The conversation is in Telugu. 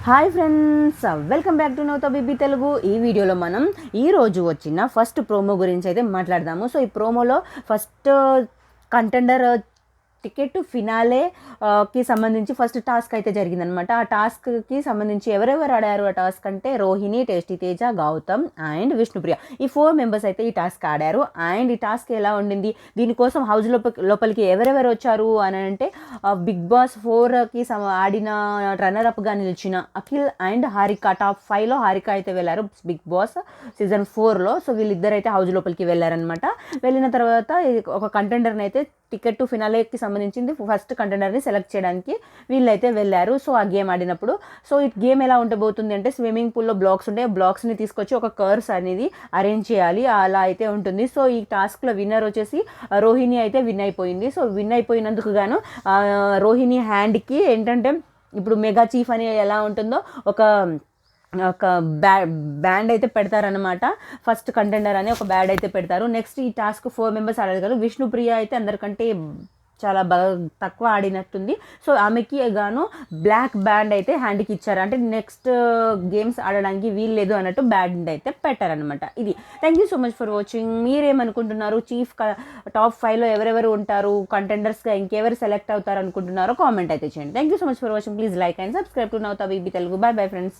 Hi friends, welcome back to Navata BB Telugu. ఈ వీడియోలో మనం ఈరోజు వచ్చిన ఫస్ట్ ప్రోమో గురించి అయితే మాట్లాడదాము. సో ఈ ప్రోమోలో ఫస్ట్ కంటెండర్ టికెట్ ఫినాలే కి సంబంధించి ఫస్ట్ టాస్క్ అయితే జరిగిందనమాట. ఆ టాస్క్కి సంబంధించి ఎవరెవరు ఆడారు ఆ టాస్క్ అంటే రోహిణి, టేస్టీ తేజ, గౌతమ్ అండ్ విష్ణుప్రియ. ఈ 4 మెంబర్స్ అయితే ఈ టాస్క్ ఆడారు. అండ్ ఈ టాస్క్ ఎలా ఉండింది, దీనికోసం హౌస్ లోపలికి ఎవరెవరు వచ్చారు అని అంటే బిగ్ బాస్ 4కి ఆడిన రన్నర్అప్గా నిలిచిన అఖిల్ అండ్ హారిక. టాప్ 5లో హారిక అయితే వెళ్ళారు బిగ్ బాస్ సీజన్ 4లో. సో వీళ్ళిద్దరు అయితే హౌస్ లోపలికి వెళ్ళారనమాట. వెళ్ళిన తర్వాత ఒక కంటెండర్ని అయితే టికెట్ టు ఫినాలేకి సంబంధించింది ఫస్ట్ కంటెండర్ని సెలెక్ట్ చేయడానికి వీళ్ళైతే వెళ్ళారు. సో ఆ గేమ్ ఆడినప్పుడు ఈ గేమ్ ఎలా ఉండబోతుంది అంటే స్విమ్మింగ్ పూల్లో బ్లాక్స్ ఉంటాయి. ఆ బ్లాక్స్ని తీసుకొచ్చి ఒక కర్వ్స్ అనేది అరేంజ్ చేయాలి, అలా అయితే ఉంటుంది. సో ఈ టాస్క్లో విన్నర్ వచ్చేసి రోహిణి అయితే విన్ అయిపోయింది. సో విన్ అయిపోయినందుకు గాను రోహిణి హ్యాండ్కి ఏంటంటే ఇప్పుడు మెగా చీఫ్ అని ఎలా ఉంటుందో ఒక బ్యాండ్ అయితే పెడతారనమాట. ఫస్ట్ కంటెండర్ అని ఒక బ్యాండ్ అయితే పెడతారు. నెక్స్ట్ ఈ టాస్క్ 4 మెంబర్స్ ఆడగలరు. విష్ణుప్రియ అయితే అందరికంటే చాలా బాగా తక్కువ ఆడినట్టుంది. సో ఆమెకి గాను బ్లాక్ బ్యాండ్ అయితే హ్యాండ్కి ఇచ్చారు, అంటే నెక్స్ట్ గేమ్స్ ఆడడానికి వీల్లేదు అన్నట్టు బ్యాండ్ అయితే పెట్టారనమాట. ఇది. Thank you so much for watching. మీరేమనుకుంటున్నారు, చీఫ్ టాప్ 5లో ఎవరెవరు ఉంటారు, కంటెండర్స్గా ఇంకెవరు సెలెక్ట్ అవుతారు అనుకుంటున్నారో కామెంట్ అయితే చేయండి. Thank you so much for watching. Please like and subscribe to Navata BB Telugu. Bye bye friends.